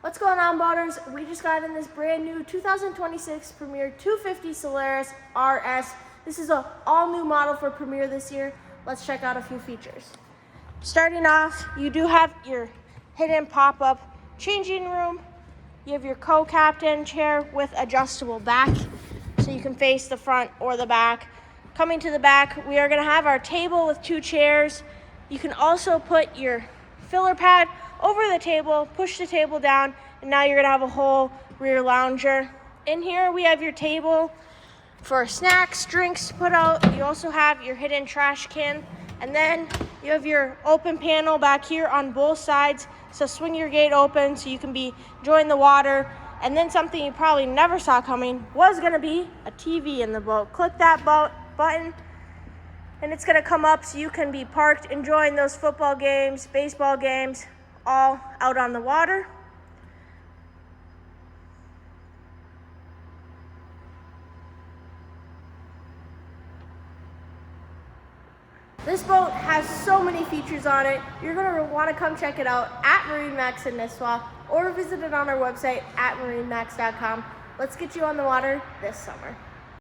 What's going on, boaters? We just got in this brand new 2026 Premier 250 Solaris RS. This is an all-new model for Premier this year. Let's check out a few features. Starting off, you do have your hidden pop-up changing room. You have your co-captain chair with adjustable back, so you can face the front or the back. Coming to the back, we are going to have our table with 2 chairs. You can also put your filler pad over the table, push the table down, and now you're going to have a whole rear lounger. In here, we have your table for snacks, drinks to put out. You also have your hidden trash can, and then you have your open panel back here on both sides. So swing your gate open so you can be enjoying the water. And then something you probably never saw coming was going to be a TV in the boat. Click that button, and it's going to come up so you can be parked enjoying those football games, baseball games, all out on the water. This boat has so many features on it. You're going to want to come check it out at MarineMax Nisswa or visit it on our website at marinemax.com. Let's get you on the water this summer.